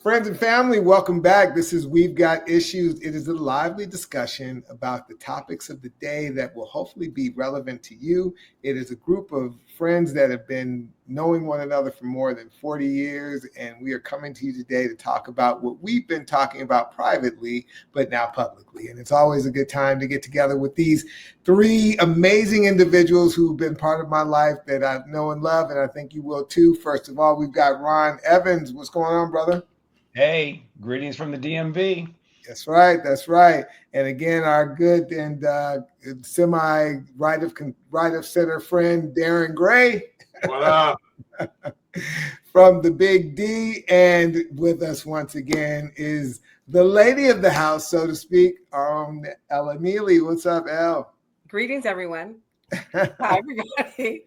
Friends and family, welcome back. This is We've Got Issues. It is a lively discussion about the topics of the day that will hopefully be relevant to you. It is a group of friends that have been knowing one another for more than 40 years, and we are coming to you today to talk about what we've been talking about privately, but now publicly. And it's always a good time to get together with these three amazing individuals who've been part of my life that I know and love, and I think you will too. First of all, we've got Ron Evans. What's going on, brother? Hey, greetings from the DMV. That's right. That's right. And again, our good and semi right of center friend Darren Gray. What up? From the Big D, and with us once again is the lady of the house, so to speak, our own Ella Neely. What's up, Elle? Greetings, everyone. Hi, everybody.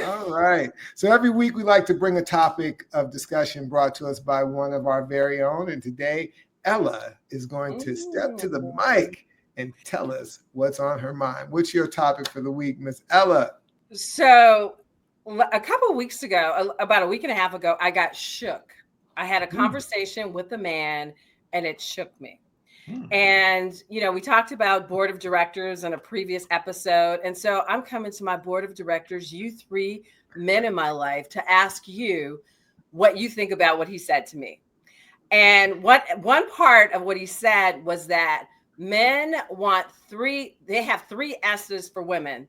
All right. So every week we like to bring a topic of discussion brought to us by one of our very own. And today, Ella is going to step to the mic and tell us what's on her mind. What's your topic for the week, Miss Ella? So a couple of weeks ago, about a week and a half ago, I got shook. I had a conversation with a man and it shook me. And, you know, we talked about board of directors in a previous episode. And so I'm coming to my board of directors, you three men in my life, to ask you what you think about what he said to me. And one part of what he said was that men want they have three S's for women.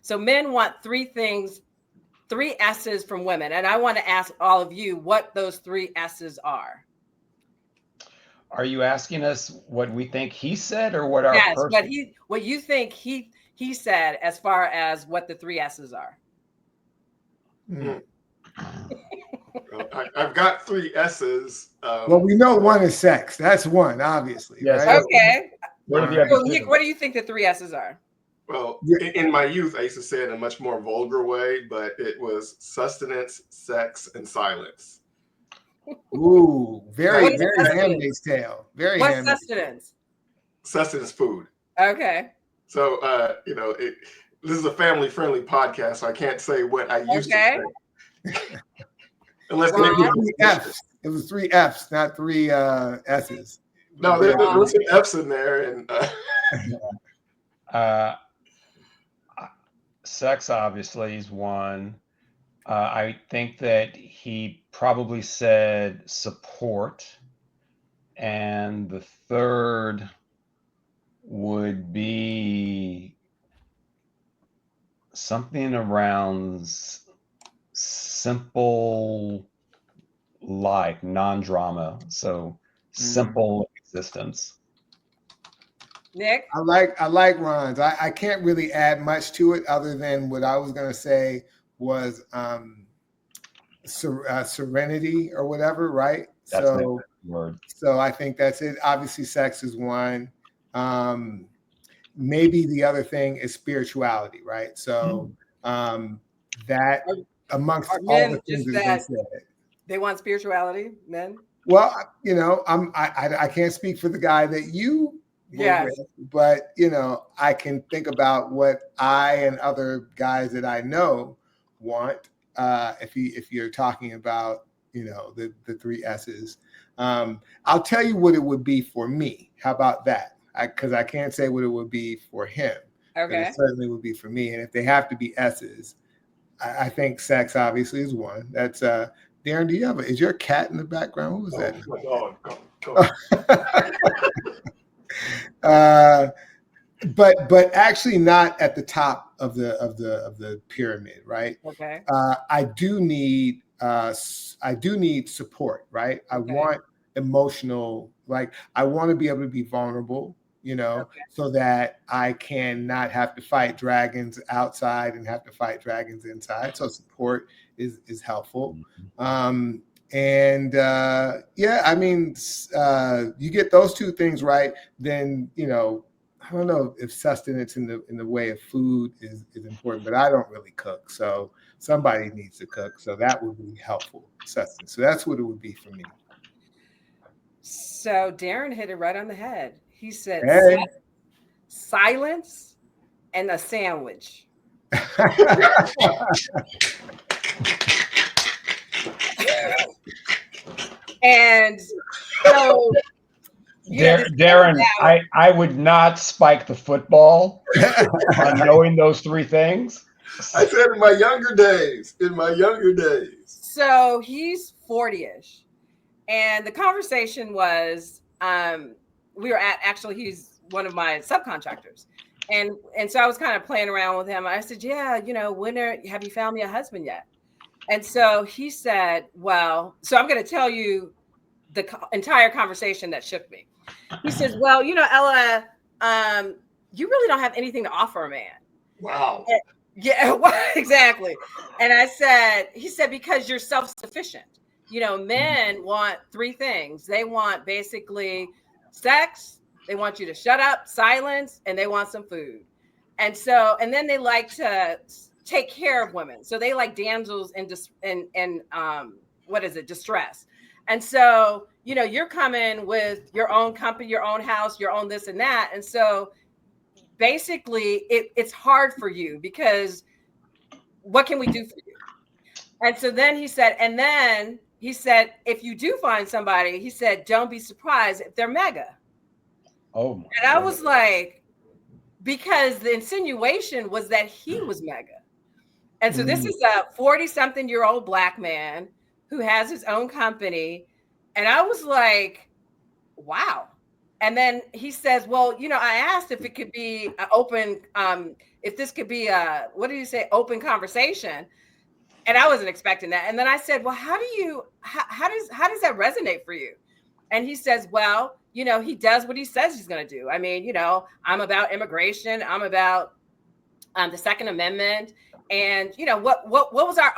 So men want three S's from women. And I want to ask all of you what those three S's are. Are you asking us what we think he said or what our what you think he said as far as what the three S's are? I've got three S's. Well, we know one is sex. That's one, obviously. Yes. Right? Okay. What are So, Nick, what do you think the three S's are? Well, in my youth, I used to say it in a much more vulgar way, but it was sustenance, sex, and silence. Ooh, very Handmaid's Tale. Very. What's sustenance? Sustenance food. Okay. So, this is a family-friendly podcast, so I can't say what I used to say. Unless maybe three F's. It was three F's, not three S's. No, there were some F's in there, and sex obviously is one. I think that he probably said support, and the third would be something around simple life, non-drama, so simple existence. Nick? I like Ron's. I can't really add much to it other than what I was going to say was serenity or whatever, right? That's the word. So I think that's it. Obviously, sex is one. Maybe the other thing is spirituality, right? So that amongst all the things that said, they want spirituality, men. Well, I can't speak for the guy that you. Yes. But I can think about what I and other guys that I know want. If you're talking about the three S's, I'll tell you what it would be for me. How about that? Because I can't say what it would be for him. Okay. But it certainly would be for me. And if they have to be S's, I think sex obviously is one. That's Darren. Is your cat in the background? What was that? Oh my God. But actually not at the top of the pyramid, right? Okay. I do need support, right? I want emotional, like I want to be able to be vulnerable, so that I can not have to fight dragons outside and have to fight dragons inside. So support is helpful. You get those two things right, then I don't know if sustenance in the way of food is important, but I don't really cook, so somebody needs to cook, so that would be helpful sustenance. So that's what it would be for me. So Darren hit it right on the head. He said silence and a sandwich. And so, Darren, I would not spike the football on knowing those three things. I said in my younger days. So he's 40-ish. And the conversation was, we were at, actually, he's one of my subcontractors. And so I was kind of playing around with him. I said, yeah, have you found me a husband yet? And so he said, well, so I'm going to tell you the entire conversation that shook me. He says, well, Ella, you really don't have anything to offer a man. Wow. Yeah, exactly. And he said, because you're self-sufficient. Men want three things. They want basically sex, they want you to shut up, silence, and they want some food. And then they like to take care of women. So they like damsels in distress. And so, you're coming with your own company, your own house, your own this and that. And so basically it's hard for you because what can we do for you? And so then he said, if you do find somebody, he said, don't be surprised if they're mega. Oh my And I was like, because the insinuation was that he was mega. And so this is a 40-something-year-old Black man who has his own company. And I was like, wow. And then he says, well, I asked if it could be an open, if this could be a, what did you say, open conversation? And I wasn't expecting that. And then I said, well, how does that resonate for you? And he says, well, he does what he says he's going to do. I mean, I'm about immigration. I'm about the Second Amendment. And, what was our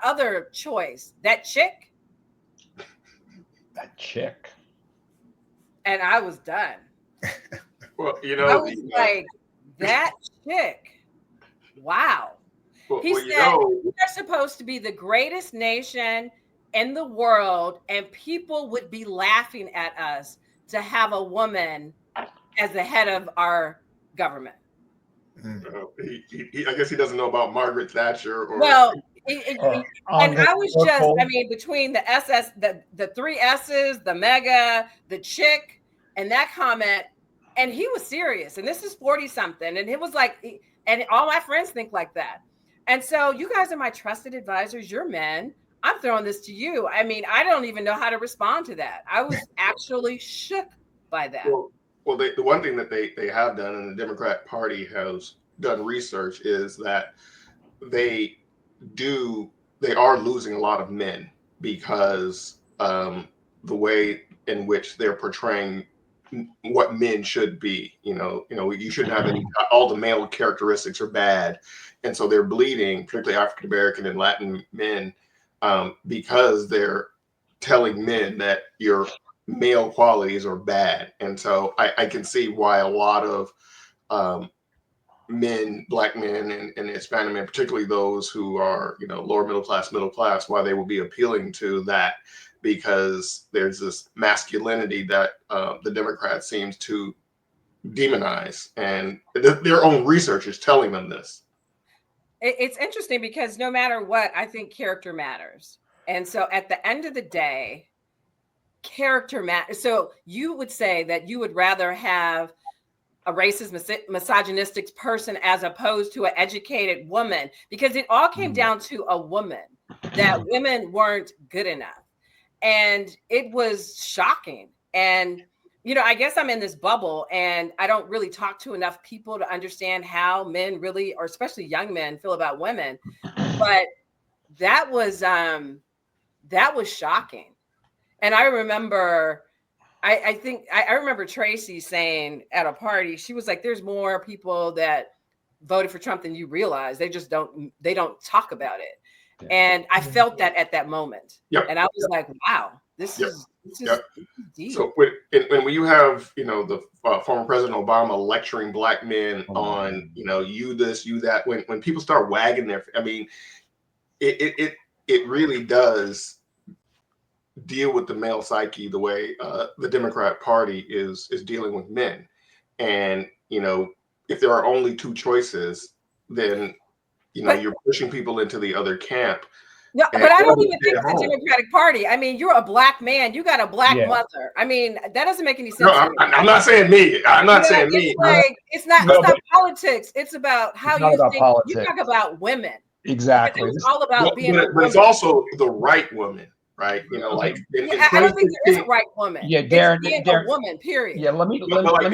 other choice? That chick? That chick. And I was done. Well, I was like, that chick. Wow. He said, we are supposed to be the greatest nation in the world, and people would be laughing at us to have a woman as the head of our government. I guess he doesn't know about Margaret Thatcher. And I was just, between the SS, the three S's, the mega, the chick, and that comment, and he was serious. And this is 40-something. And it was like, and all my friends think like that. And so you guys are my trusted advisors. You're men. I'm throwing this to you. I mean, I don't even know how to respond to that. I was actually shook by that. Well, the one thing that they have done, and the Democrat Party has done research, is that they are losing a lot of men because the way in which they're portraying what men should be. You shouldn't have all the male characteristics are bad. And so they're bleeding, particularly African American and Latin men, because they're telling men that your male qualities are bad. And so I can see why a lot of men, Black men and Hispanic men, particularly those who are, lower middle class, why they will be appealing to that, because there's this masculinity that the Democrats seems to demonize, and their own research is telling them this. It's interesting because no matter what, I think character matters. And so at the end of the day, character matters. So you would say that you would rather have a racist, misogynistic person as opposed to an educated woman, because it all came down to a woman, that women weren't good enough. And it was shocking. And, I guess I'm in this bubble and I don't really talk to enough people to understand how men really, or especially young men, feel about women. But that was shocking. And I remember, I remember Tracy saying at a party, she was like, there's more people that voted for Trump than you realize. They just don't talk about it. Yeah. And I felt that at that moment. Yep. And I was like, wow, this is deep. So when you have, the former President Obama lecturing Black men on, you this, you that, when people start wagging their, it really does deal with the male psyche the way the Democrat Party is dealing with men. And, if there are only two choices, then, you're pushing people into the other camp. No, but I don't even think it's the Democratic Party. I mean, you're a black man. You got a black mother. I mean, that doesn't make any sense. No, I'm not saying me. I'm not saying me. It's not politics. It's about how you think. Politics. You talk about women. Exactly. It's all about being a woman. But it's also the right woman, right? You know, like I don't think there is a right woman. Yeah, Darren, it's being a woman. Period. Yeah, let me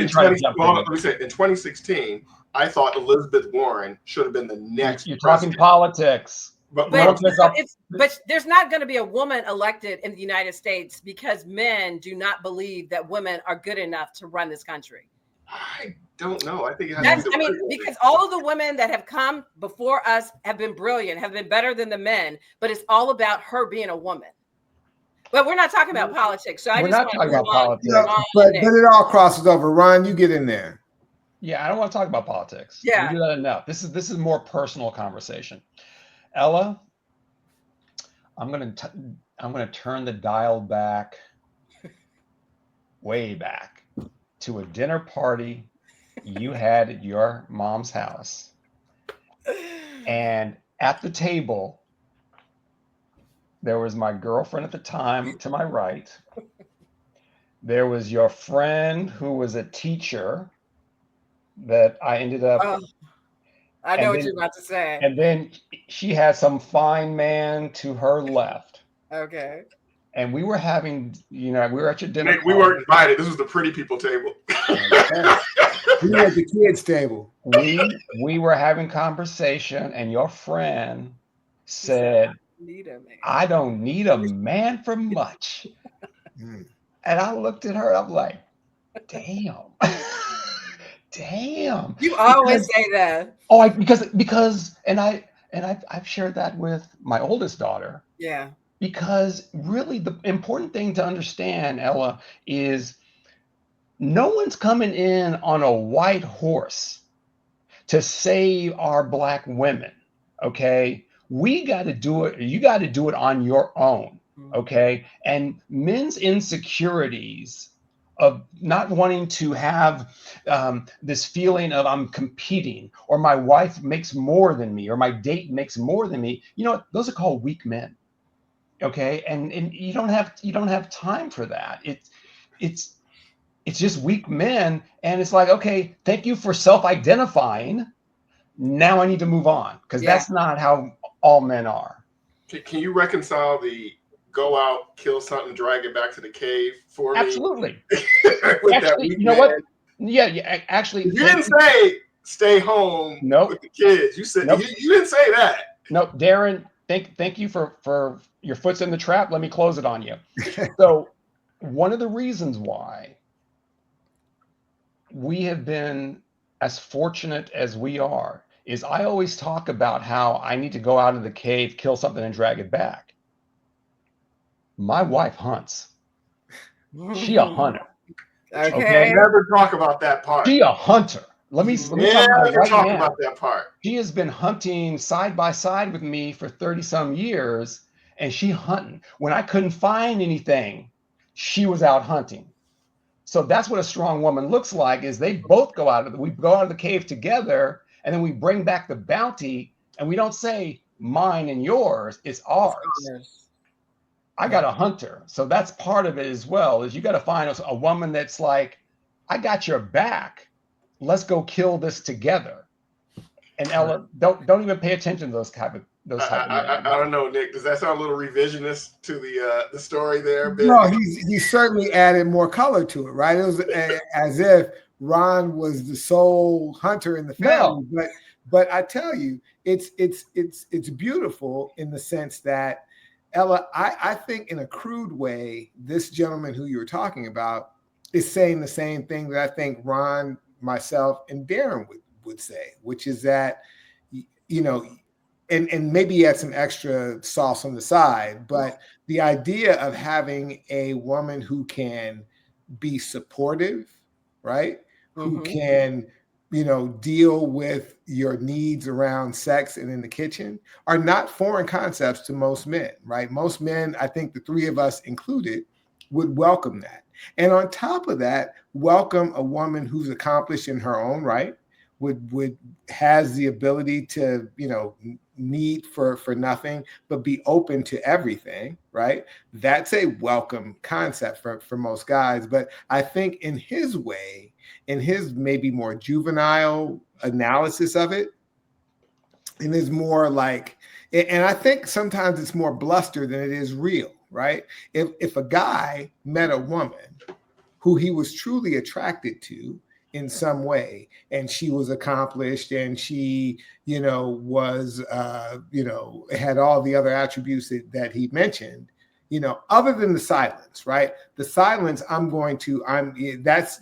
try to jump in. Let me say, in 2016, I thought Elizabeth Warren should have been the next. You're talking politics. But there's not going to be a woman elected in the United States because men do not believe that women are good enough to run this country. I don't know. I think it has to be because all of the women that have come before us have been brilliant, have been better than the men, but it's all about her being a woman. But we're not talking about politics. So we're not talking about politics. But it all crosses over. Ron, you get in there. Yeah, I don't want to talk about politics. Yeah. We do that enough. This is more personal conversation. Ella, I'm gonna turn the dial back, way back, to a dinner party you had at your mom's house, and at the table there was my girlfriend at the time to my right. There was your friend who was a teacher that I ended up. I know what you're about to say. And then she had some fine man to her left. Okay. And we were having, we were at your dinner. We weren't invited. This was the pretty people table. We were at the kids' table. We were having conversation, and your friend said, I don't need a man for much. And I looked at her, I'm like, damn. Damn. You always say that. Oh, because I've shared that with my oldest daughter. Yeah. Because really the important thing to understand, Ella, is no one's coming in on a white horse to save our Black women. Okay. We got to do it. You got to do it on your own. Okay. And men's insecurities of not wanting to have this feeling of I'm competing, or my wife makes more than me, or my date makes more than me. You know, those are called weak men. Okay, and you don't have time for that. It's just weak men, and it's like, okay, thank you for self-identifying. Now I need to move on, because that's not how all men are. Can you reconcile the go out, kill something, drag it back to the cave for me? Absolutely. Actually, you know what? Yeah. Actually, you didn't say stay home with the kids. You said you didn't say that. No, Darren. Thank you for your foot's in the trap. Let me close it on you. So, one of the reasons why we have been as fortunate as we are is I always talk about how I need to go out of the cave, kill something, and drag it back. My wife hunts. She a hunter. Okay. Never talk about that part. She a hunter. Let me talk about that part. She has been hunting side by side with me for 30 some years, and she hunting. When I couldn't find anything, she was out hunting. So that's what a strong woman looks like, is they both we go out of the cave together, and then we bring back the bounty, and we don't say mine and yours, it's ours. I got a hunter. So that's part of it as well, is you got to find a woman that's like, I got your back. Let's go kill this together. And Ella, don't even pay attention to those type of I don't know, Nick. Does that sound a little revisionist to the story there? Ben? No, he certainly added more color to it, right? It was as if Ron was the sole hunter in the family. No. But I tell you, it's beautiful in the sense that, Ella, I think in a crude way, this gentleman who you were talking about is saying the same thing that I think Ron, myself, and Darren would say, which is that, and maybe he had some extra sauce on the side, but the idea of having a woman who can be supportive, right? Mm-hmm. Who can deal with your needs around sex and in the kitchen are not foreign concepts to most men, right? Most men, I think the three of us included, would welcome that. And on top of that, welcome a woman who's accomplished in her own right, has the ability to, need for nothing, but be open to everything, right? That's a welcome concept for most guys. But I think in his way, in his maybe more juvenile analysis of it, and is more like, and I think sometimes it's more bluster than it is real, right? If a guy met a woman who he was truly attracted to in some way, and she was accomplished, and she, was, had all the other attributes that he mentioned, other than the silence, right? The silence,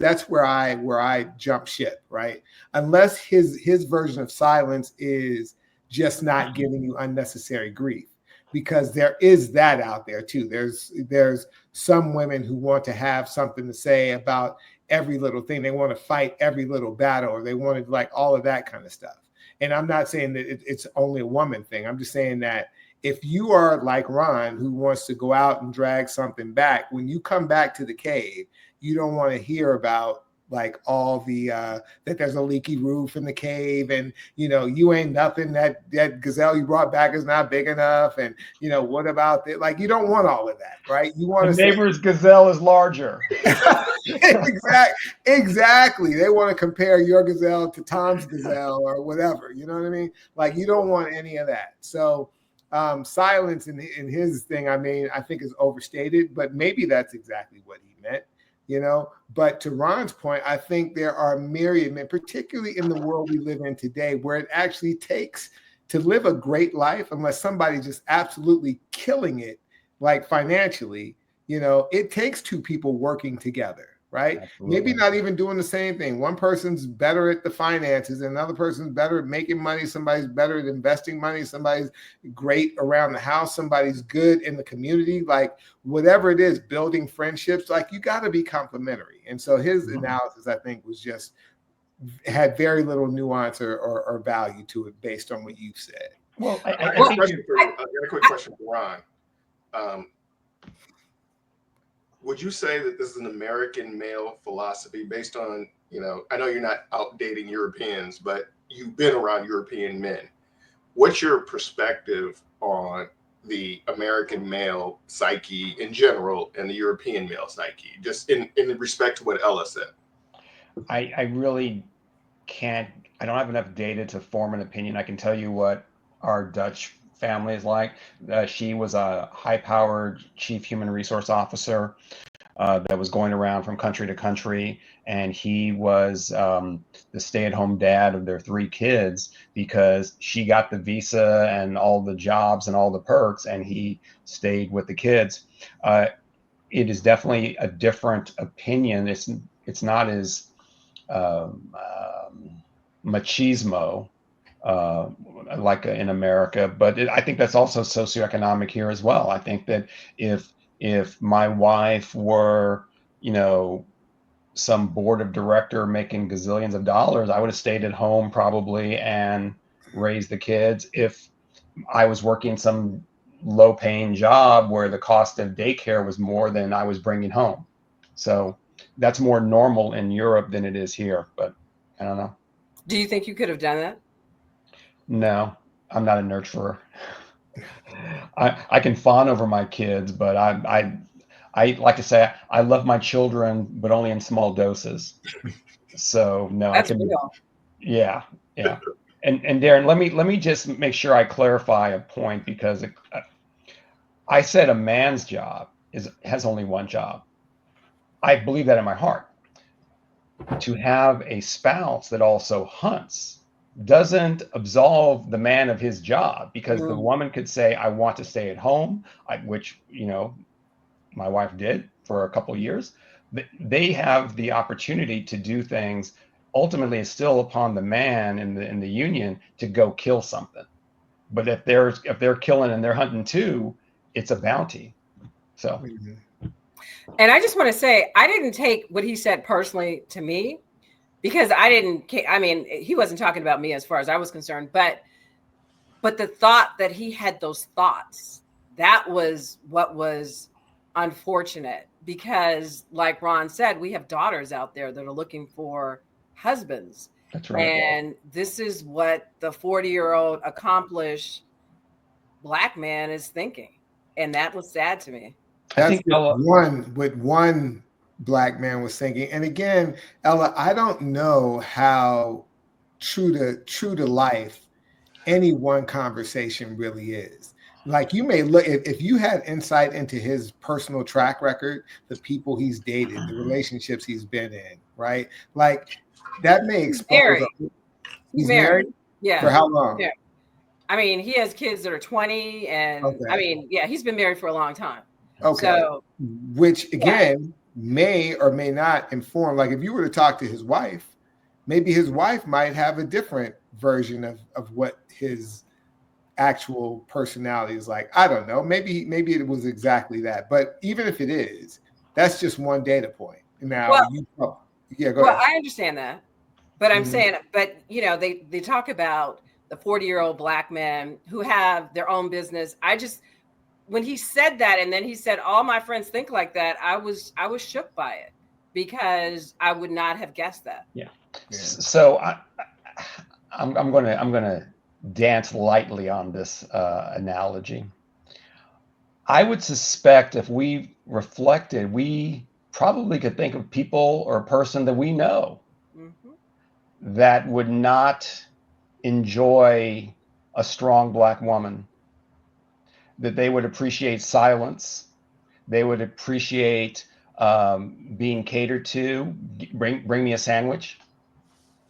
that's where I jump ship, right? Unless his version of silence is just not giving you unnecessary grief, because there is that out there too. There's some women who want to have something to say about every little thing. They want to fight every little battle, or they want to like all of that kind of stuff. And I'm not saying that it's only a woman thing. I'm just saying that if you are like Ron, who wants to go out and drag something back, when you come back to the cave, you don't want to hear about like all the that there's a leaky roof in the cave, and you ain't nothing, that gazelle you brought back is not big enough, and what about that? Like, you don't want all of that, right? You want the neighbor's gazelle is larger. Exactly. They want to compare your gazelle to Tom's gazelle or whatever. You know what I mean? Like, you don't want any of that. So silence in his thing, I think is overstated, but maybe that's exactly what he meant. But to Ron's point, I think there are myriad men, particularly in the world we live in today, where it actually takes to live a great life, unless somebody's just absolutely killing it, like financially, it takes two people working together, right? Absolutely. Maybe not even doing the same thing. One person's better at the finances, another person's better at making money, somebody's better at investing money, somebody's great around the house, somebody's good in the community, like whatever it is, building friendships, like you got to be complementary. And so his analysis, I think, had very little nuance or value to it based on what you've said. Well, I got a quick question for Ron. Would you say that this is an American male philosophy based on, I know you're not outdating Europeans, but you've been around European men. What's your perspective on the American male psyche in general and the European male psyche, just in respect to what Ella said? I really can't, I don't have enough data to form an opinion. I can tell you what our Dutch family is like. She was a high-powered chief human resource officer that was going around from country to country, and he was the stay-at-home dad of their 3 kids because she got the visa and all the jobs and all the perks, and he stayed with the kids. It is definitely a different opinion. It's not as machismo like in America, but I think that's also socioeconomic here as well. I think that if my wife were, some board of director making gazillions of dollars, I would have stayed at home probably and raised the kids. If I was working some low paying job where the cost of daycare was more than I was bringing home. So that's more normal in Europe than it is here, but I don't know. Do you think you could have done that? No, I'm not a nurturer. I can fawn over my kids, but I like to say I love my children, but only in small doses. So no, That's I can. real. Yeah. And Darren, let me just make sure I clarify a point, because I said a man's job has only one job. I believe that in my heart. To have a spouse that also hunts doesn't absolve the man of his job, because the woman could say, I want to stay at home, which, my wife did for a couple of years. They have the opportunity to do things. Ultimately, it's still upon the man in the union to go kill something. But if they're killing and they're hunting too, it's a bounty. So. And I just want to say, I didn't take what he said personally to me, because he wasn't talking about me as far as I was concerned, but the thought that he had those thoughts, that was what was unfortunate, because like Ron said, we have daughters out there that are looking for husbands. That's right. And this is what the 40-year-old accomplished Black man is thinking. And that was sad to me. I That's think Ella, what one Black man was thinking. And again, Ella, I don't know how true to life any one conversation really is. Like, you may look, if you had insight into his personal track record, the people he's dated, the relationships he's been in, right? Like, that may He's expose. married. He's married? Yeah. For how long? Yeah. I mean, he has kids that are 20, and Okay. I mean, yeah, he's been married for a long time. Okay. So, which again may or may not inform. Like, if you were to talk to his wife, maybe his wife might have a different version of what his actual personality is like. I don't know. Maybe it was exactly that. But even if it is, that's just one data point. Now, go ahead. I understand that, but I'm saying, but you know, they talk about the 40-year-old Black men who have their own business. When he said that, and then he said, all my friends think like that, I was shook by it, because I would not have guessed that. Yeah. So I'm gonna dance lightly on this analogy. I would suspect if we reflected, we probably could think of people or a person that we know that would not enjoy a strong Black woman, that they would appreciate silence, they would appreciate being catered to. Bring me a sandwich,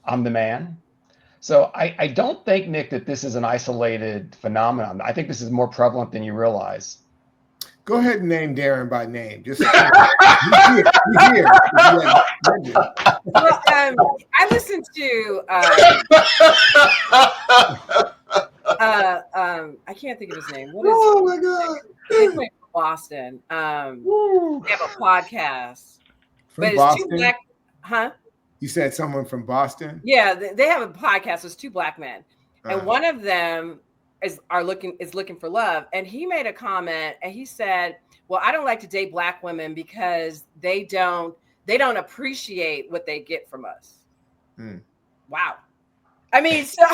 I'm the man. So I don't think, Nick, that this is an isolated phenomenon. I think this is more prevalent than you realize. Go ahead and name Darren by name. Just he's here. Well, I listened to I can't think of his name. Oh my God! He's from Boston. They have a podcast. From Boston? It's two Black, huh? You said someone from Boston? Yeah, they have a podcast. It's two Black men, and one of them is looking for love. And he made a comment, and he said, "Well, I don't like to date Black women because they don't appreciate what they get from us." Wow. I mean, so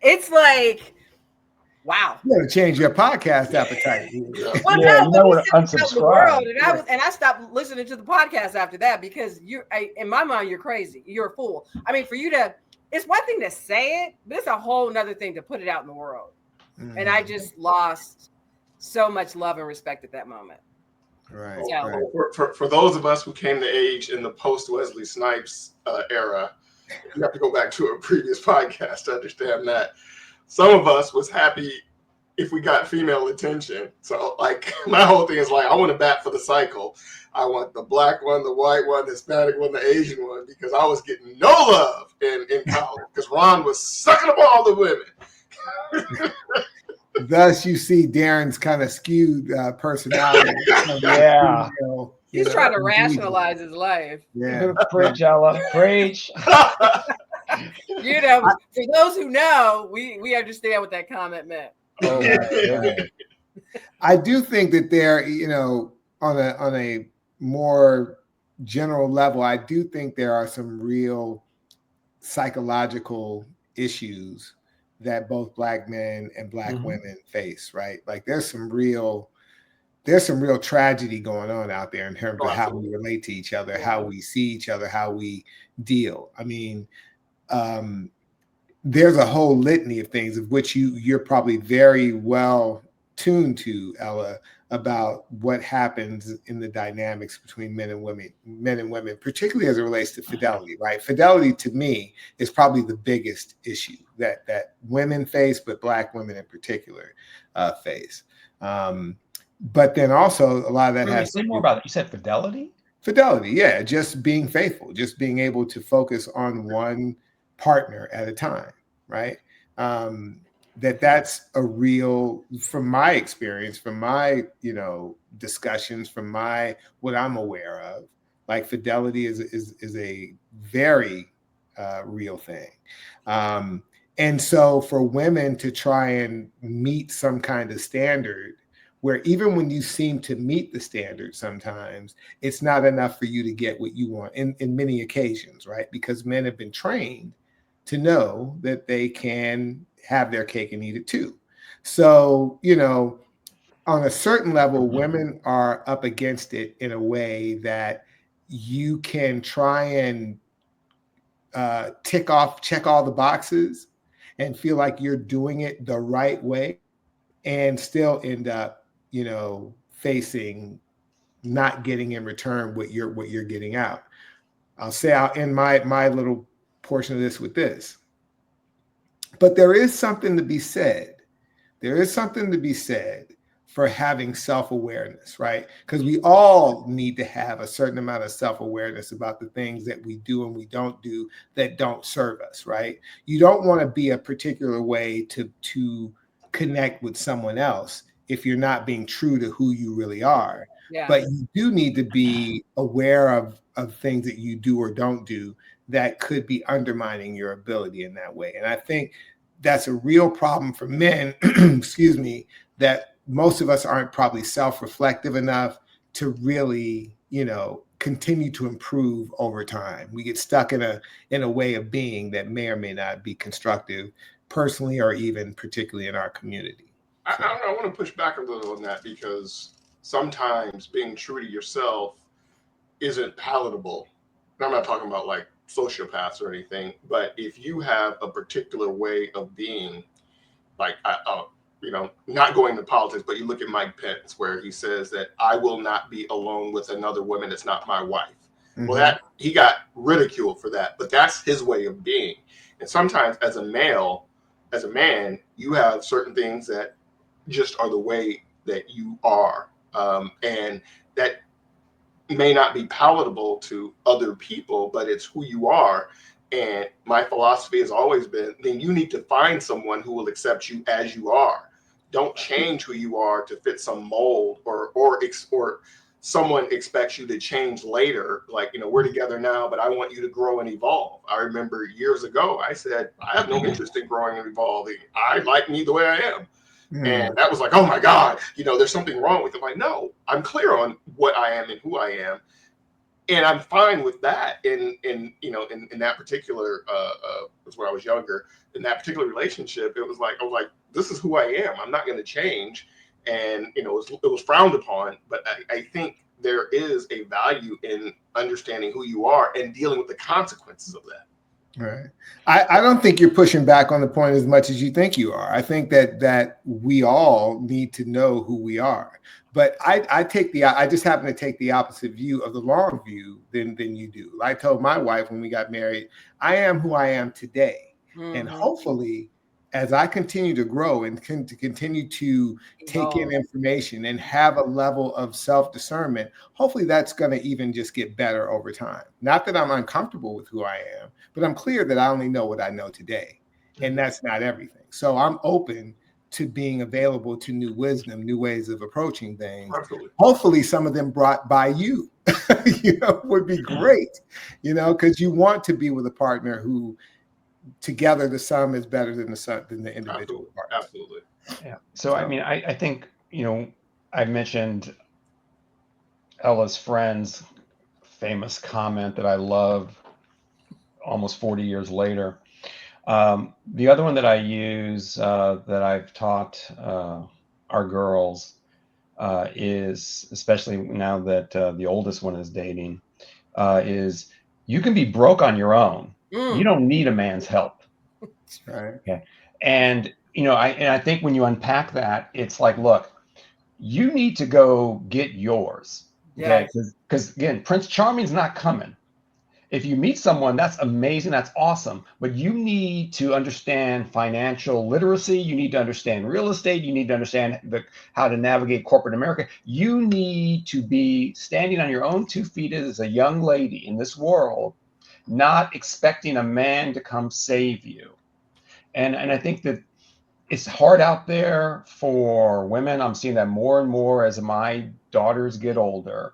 it's like, wow. You got to change your podcast appetite. Well, yeah, no, you unsubscribe. And I stopped listening to the podcast after that, because in my mind, you're crazy. You're a fool. I mean, for you to, it's one thing to say it, but it's a whole nother thing to put it out in the world. And I just lost so much love and respect at that moment. Right. So, right. For those of us who came to age in the post Wesley Snipes era, you have to go back to a previous podcast to understand that. Some of us was happy if we got female attention. So, like, my whole thing is like, I want to bat for the cycle. I want the Black one, the white one, the Hispanic one, the Asian one, because I was getting no love in college because Ron was sucking up all the women. Thus, you see Darren's kind of skewed personality. Yeah. He's trying to rationalize his life. Yeah. Preach, Ella. Preach. You know, for those who know, we understand what that comment meant. Oh, right. I do think that there, on a more general level, I do think there are some real psychological issues that both Black men and Black women face, right? Like, there's some real tragedy going on out there in terms of how we relate to each other, how we see each other, how we deal. I mean, there's a whole litany of things of which you're probably very well tuned to, Ella, about what happens in the dynamics between men and women, particularly as it relates to fidelity, right? Fidelity, to me, is probably the biggest issue that women face, but Black women in particular face. But then also a lot of that has. Say more about it. You said fidelity? Fidelity, yeah, just being faithful, just being able to focus on one partner at a time, right? That's a real, from my experience, from my discussions, from what I'm aware of, like, fidelity is a very real thing. And so for women to try and meet some kind of standard, where even when you seem to meet the standard, sometimes it's not enough for you to get what you want in many occasions, right? Because men have been trained to know that they can have their cake and eat it too. So, on a certain level, women are up against it in a way that you can try and check all the boxes and feel like you're doing it the right way and still end up, facing not getting in return what you're getting out. I'll end my little portion of this with this. But there is something to be said. There is something to be said for having self-awareness, right? Because we all need to have a certain amount of self-awareness about the things that we do and we don't do that don't serve us, right? You don't want to be a particular way to connect with someone else if you're not being true to who you really are. Yeah. But you do need to be aware of things that you do or don't do that could be undermining your ability in that way. And I think that's a real problem for men, excuse me, that most of us aren't probably self-reflective enough to really, continue to improve over time. We get stuck in a way of being that may or may not be constructive personally or even particularly in our community. I want to push back a little on that, because sometimes being true to yourself isn't palatable. And I'm not talking about like sociopaths or anything, but if you have a particular way of being, like, not going to politics, but you look at Mike Pence, where he says that I will not be alone with another woman that's not my wife. Mm-hmm. Well, he got ridiculed for that, but that's his way of being. And sometimes as a man, you have certain things that just are the way that you are. And that may not be palatable to other people, but it's who you are. And my philosophy has always been, then you need to find someone who will accept you as you are. Don't change who you are to fit some mold, or someone expects you to change later. Like, we're together now, but I want you to grow and evolve. I remember years ago, I said, I have no interest in growing and evolving. I like me the way I am. And that was like, oh my God, there's something wrong with it. I'm like, no, I'm clear on what I am and who I am. And I'm fine with that. In that particular, was when I was younger, in that particular relationship, I was like, this is who I am. I'm not going to change. And, it was frowned upon. But I think there is a value in understanding who you are and dealing with the consequences of that. Right. I don't think you're pushing back on the point as much as you think you are. I think that we all need to know who we are. But I just happen to take the opposite view of the long view than you do. I told my wife when we got married, I am who I am today. Mm-hmm. And hopefully, as I continue to grow and to continue to take in information and have a level of self-discernment, hopefully that's going to even just get better over time. Not that I'm uncomfortable with who I am, but I'm clear that I only know what I know today. And that's not everything. So I'm open to being available to new wisdom, new ways of approaching things. Absolutely. Hopefully some of them brought by you, would be great, because you want to be with a partner who together the sum is better than the individual parts. Absolutely. Yeah. So I mean, I think, I mentioned Ella's friend's famous comment that I love almost 40 years later. The other one that I use that I've taught our girls is, especially now that the oldest one is dating, is you can be broke on your own. You don't need a man's help. Right. Okay. And, I think when you unpack that, it's like, look, you need to go get yours. Okay. Because again, Prince Charming's not coming. If you meet someone, that's amazing. That's awesome. But you need to understand financial literacy. You need to understand real estate. You need to understand how to navigate corporate America. You need to be standing on your own 2 feet as a young lady in this world, not expecting a man to come save you. And I think that it's hard out there for women. I'm seeing that more and more as my daughters get older.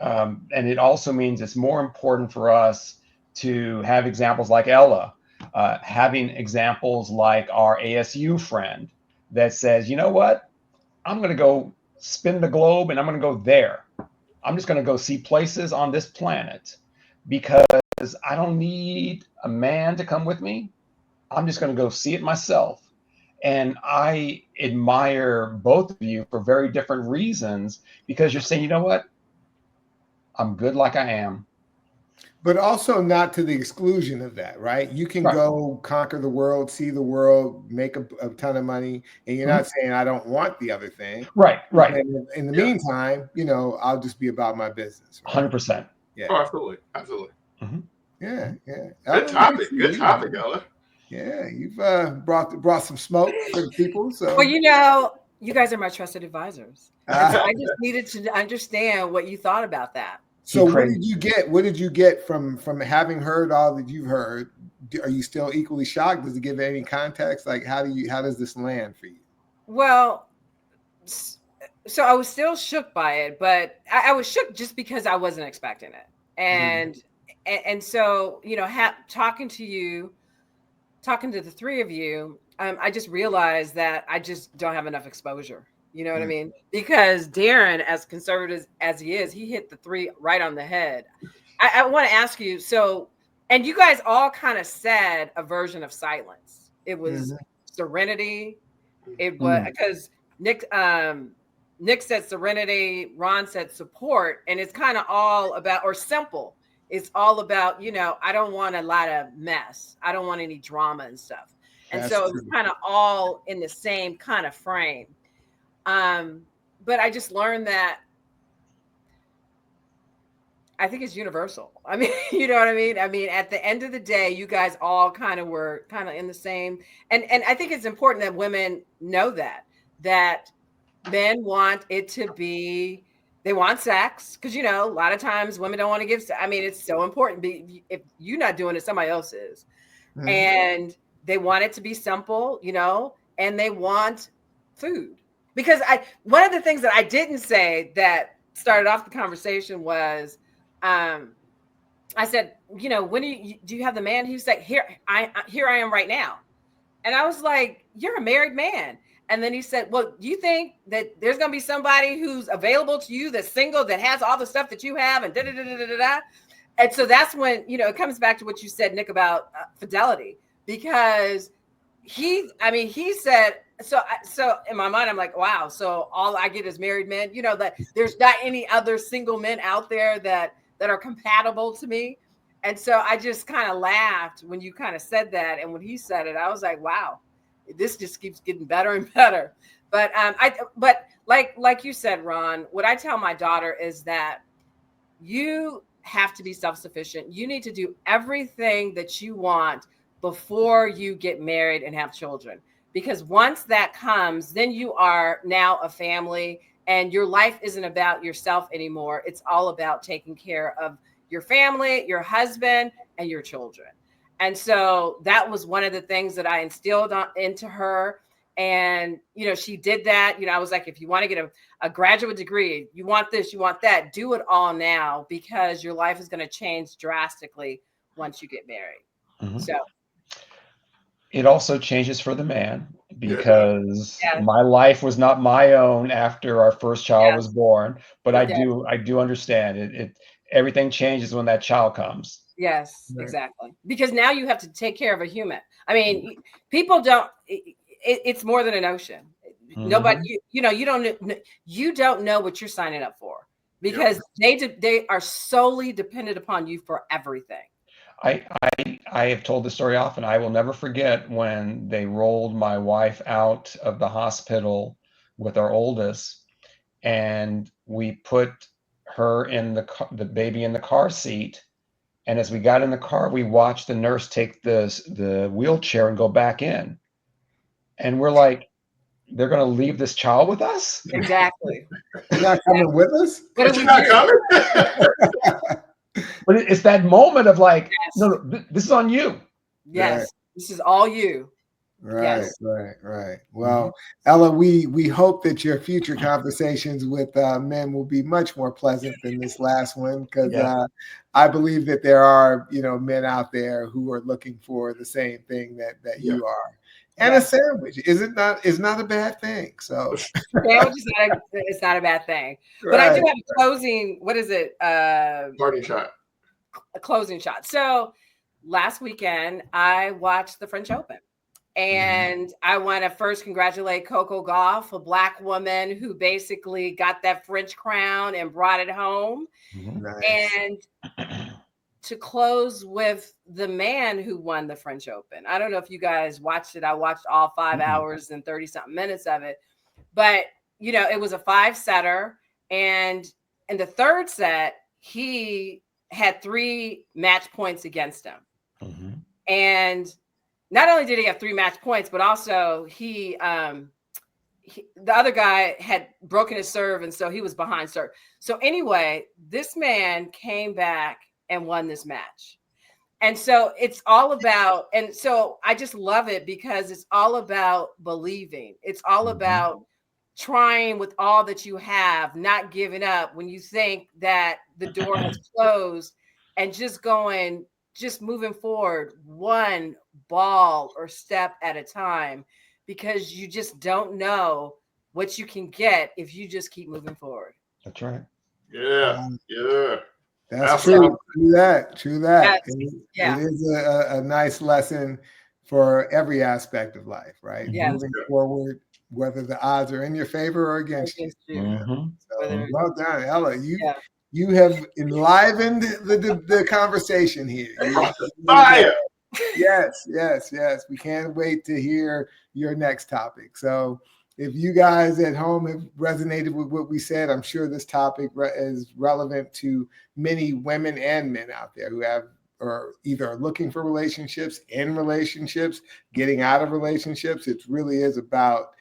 And it also means it's more important for us to have examples like Ella, having examples like our ASU friend that says, you know what, I'm going to go spin the globe and I'm going to go there. I'm just going to go see places on this planet because I don't need a man to come with me. I'm just going to go see it myself. And I admire both of you for very different reasons, because you're saying, you know what? I'm good like I am. But also not to the exclusion of that, right? You can Right. go conquer the world, see the world, make a ton of money, and you're not saying I don't want the other thing. Right. In the meantime, I'll just be about my business. Right? 100%. Yeah. Oh, absolutely. Yeah. Good Ella, topic. Good topic, Ella. Yeah, you've brought some smoke for the people. So well, you guys are my trusted advisors. And so I just needed to understand what you thought about that. So what did you get? What did you get from having heard all that you've heard? Are you still equally shocked? Does it give any context? Like how does this land for you? Well, so I was still shook by it, but I was shook just because I wasn't expecting it. And so, talking to the three of you, I just realized that I just don't have enough exposure. You know what I mean? Because Darren, as conservative as he is, he hit the three right on the head. I want to ask you, and you guys all kind of said a version of silence. It was serenity. It was because Nick said serenity, Ron said support, and it's kind of all about, or simple. It's all about, I don't want a lot of mess. I don't want any drama and stuff. And so it was kind of all in the same kind of frame. But I just learned that I think it's universal. I mean, you know what I mean? I mean, at the end of the day, you guys all were in the same. And I think it's important that women know that men want it to be, they want sex. Cause a lot of times women don't want to give sex. I mean, it's so important. If you're not doing it, somebody else is. And they want it to be simple, and they want food. Because one of the things that I didn't say that started off the conversation was, I said, when do you have the man? He was like, here I am right now. And I was like, you're a married man. And then he said, well, do you think that there's going to be somebody who's available to you that's single, that has all the stuff that you have, and da-da-da-da-da-da? And so that's when, it comes back to what you said, Nick, about fidelity, because he said, so in my mind, I'm like, wow, so all I get is married men, that there's not any other single men out there that are compatible to me. And so I just kind of laughed when you kind of said that. And when he said it, I was like, wow, this just keeps getting better and better. But but like you said, Ron, what I tell my daughter is that you have to be self-sufficient. You need to do everything that you want before you get married and have children. Because once that comes, then you are now a family, and your life isn't about yourself anymore. It's all about taking care of your family, your husband, and your children. And so that was one of the things that I instilled into her. And, she did that. I was like, if you want to get a graduate degree, you want this, you want that, do it all now, because your life is going to change drastically once you get married. So it also changes for the man, because my life was not my own after our first child was born, but I do understand it. Everything changes when that child comes. Yes, exactly. Because now you have to take care of a human. I mean, people don't, it's more than an ocean. Nobody, you don't know what you're signing up for, because they are solely dependent upon you for everything. I have told the story often. I will never forget when they rolled my wife out of the hospital with our oldest, and we put her in the baby in the car seat. And as we got in the car, we watched the nurse take the wheelchair and go back in. And we're like, they're going to leave this child with us? Exactly. You're not coming with us? But you're not coming? But it's that moment of like, no, this is on you. Yes, this is all you. Right. Well, Ella, we hope that your future conversations with men will be much more pleasant than this last one, because I believe that there are men out there who are looking for the same thing that you are. And a sandwich is not a bad thing. So sandwich is not a bad thing. But I do have a closing. What is it? Parting shot. A closing shot. So last weekend I watched the French Open, And I want to first congratulate Coco Gauff, a Black woman who basically got that French crown and brought it home. Nice. And to close with the man who won the French Open. I don't know if you guys watched it. I watched all 5 hours and 30 something minutes of it. But, you know, it was a 5-setter. And in the third set, he had 3 match points against him. And not only did he have 3 match points, but also the other guy had broken his serve, and so he was behind serve. So anyway, this man came back and won this match. And so it's all about, and so I just love it because it's all about believing. It's all about trying with all that you have, not giving up when you think that the door has closed, and just moving forward one ball or step at a time, because you just don't know what you can get if you just keep moving forward. That's right. Yeah. That's Absolutely. True that. Yeah. It is a nice lesson for every aspect of life, right? Yes. Moving forward, whether the odds are in your favor or against you. So, well done, Ella. You have enlivened the conversation here. Fire. Yes. We can't wait to hear your next topic. So if you guys at home have resonated with what we said, I'm sure this topic is relevant to many women and men out there who have or either are looking for relationships, in relationships, getting out of relationships. It really is about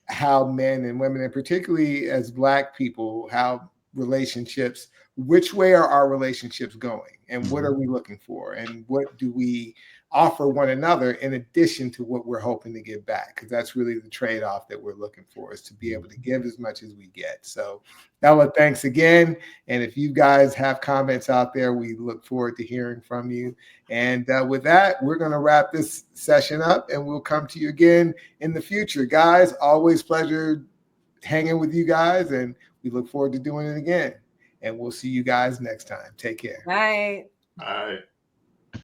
how men and women, and particularly as Black people, how relationships, which way are our relationships going, and what are we looking for, and what do we offer one another in addition to what we're hoping to give back, because that's really the trade-off that we're looking for, is to be able to give as much as we get. So Ella, thanks again. And if you guys have comments out there, we look forward to hearing from you. And with that, we're going to wrap this session up, and we'll come to you again in the future. Guys, always pleasure hanging with you guys, and we look forward to doing it again. And we'll see you guys next time. Take care. Bye. All right.